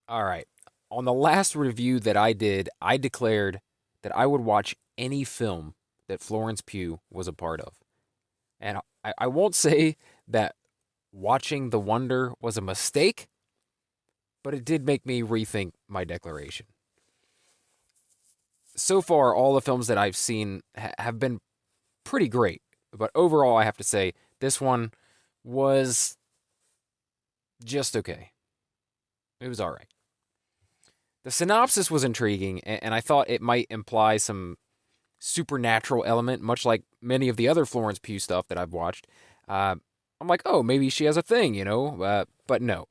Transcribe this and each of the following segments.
All right. On the last review that I did, I declared that I would watch any film that Florence Pugh was a part of. And I won't say that watching The Wonder was a mistake, but it did make me rethink my declaration. So far, all the films that I've seen have been pretty great, but overall, I have to say this one was just okay. It was all right. The synopsis was intriguing, and I thought it might imply some supernatural element, much like many of the other Florence Pugh stuff that I've watched. I'm like, oh, maybe she has a thing, you know? But no.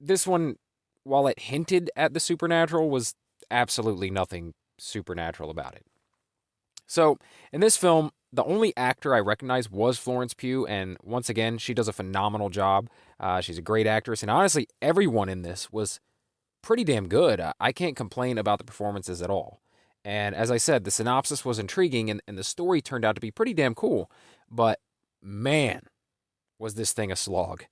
This one, while it hinted at the supernatural, was absolutely nothing supernatural about it. So, in this film, the only actor I recognized was Florence Pugh, and once again, she does a phenomenal job. She's a great actress, and honestly, everyone in this was pretty damn good. I can't complain about the performances at all. And as I said, the synopsis was intriguing, and the story turned out to be pretty damn cool. But man, was this thing a slog.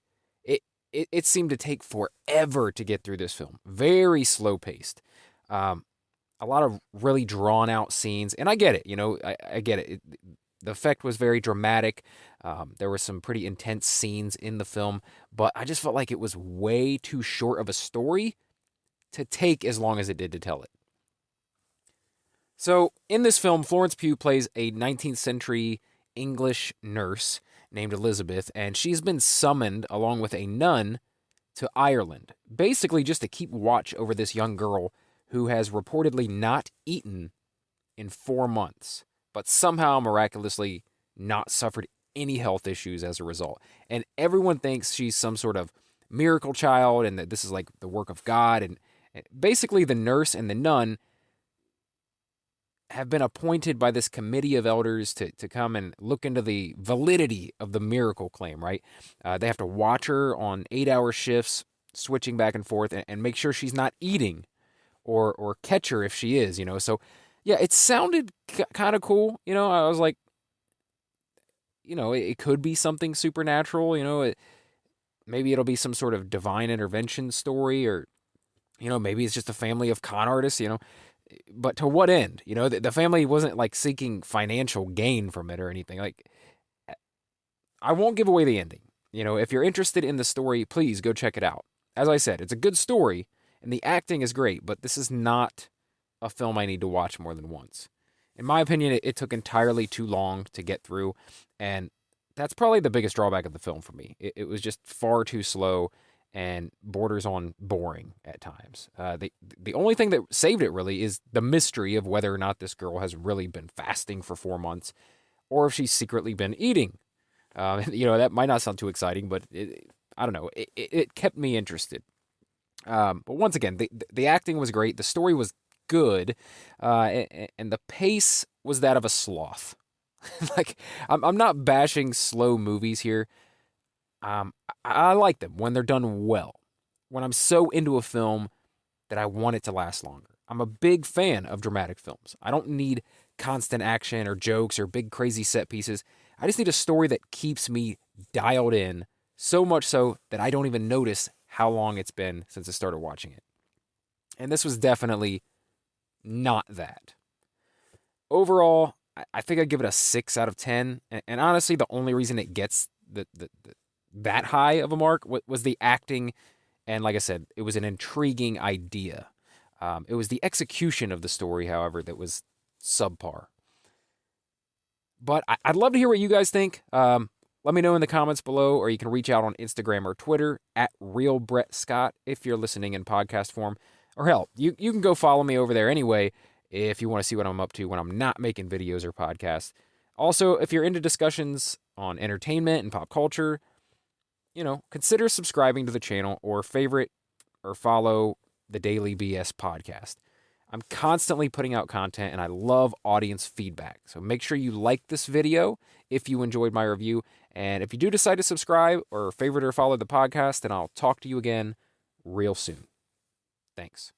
It seemed to take forever to get through this film. Very slow paced. Um, a lot of really drawn out scenes. And I get it, I get it. The effect was very dramatic. There were some pretty intense scenes in the film, but I just felt like it was way too short of a story to take as long as it did to tell it. So, in this film, Florence Pugh plays a 19th century English nurse named Elizabeth, and she's been summoned along with a nun to Ireland, basically just to keep watch over this young girl who has reportedly not eaten in 4 months, but somehow miraculously not suffered any health issues as a result. And everyone thinks she's some sort of miracle child and that this is like the work of God. And basically, the nurse and the nun have been appointed by this committee of elders to come and look into the validity of the miracle claim, right? They have to watch her on 8-hour shifts, switching back and forth, and make sure she's not eating or catch her if she is, So, yeah, it sounded kind of cool. I was like, it could be something supernatural, maybe it'll be some sort of divine intervention story or, maybe it's just a family of con artists, but to what end? The family wasn't like seeking financial gain from it or anything. Like, I won't give away the ending. If you're interested in the story, please go check it out. As I said, it's a good story and the acting is great, but this is not a film I need to watch more than once. In my opinion, it took entirely too long to get through, and that's probably the biggest drawback of the film for me. It was just far too slow and borders on boring at times. The only thing that saved it really is the mystery of whether or not this girl has really been fasting for 4 months, or if she's secretly been eating. That might not sound too exciting, but I don't know. It kept me interested. But once again, the acting was great. The story was good, and the pace was that of a sloth. Like, I'm not bashing slow movies here. I like them when they're done well. When I'm so into a film that I want it to last longer. I'm a big fan of dramatic films. I don't need constant action or jokes or big crazy set pieces. I just need a story that keeps me dialed in, so much so that I don't even notice how long it's been since I started watching it. And this was definitely not that. Overall, I think I'd give it a 6 out of 10. And honestly, the only reason it gets that high of a mark was the acting. And like I said, it was an intriguing idea. It was the execution of the story, however, that was subpar. But I'd love to hear what you guys think. Let me know in the comments below, or you can reach out on Instagram or Twitter at RealBrettScott if you're listening in podcast form. Or hell, you can go follow me over there anyway if you want to see what I'm up to when I'm not making videos or podcasts. Also, if you're into discussions on entertainment and pop culture, consider subscribing to the channel or favorite or follow the Daily BS podcast. I'm constantly putting out content and I love audience feedback. So make sure you like this video if you enjoyed my review. And if you do decide to subscribe or favorite or follow the podcast, then I'll talk to you again real soon. Thanks.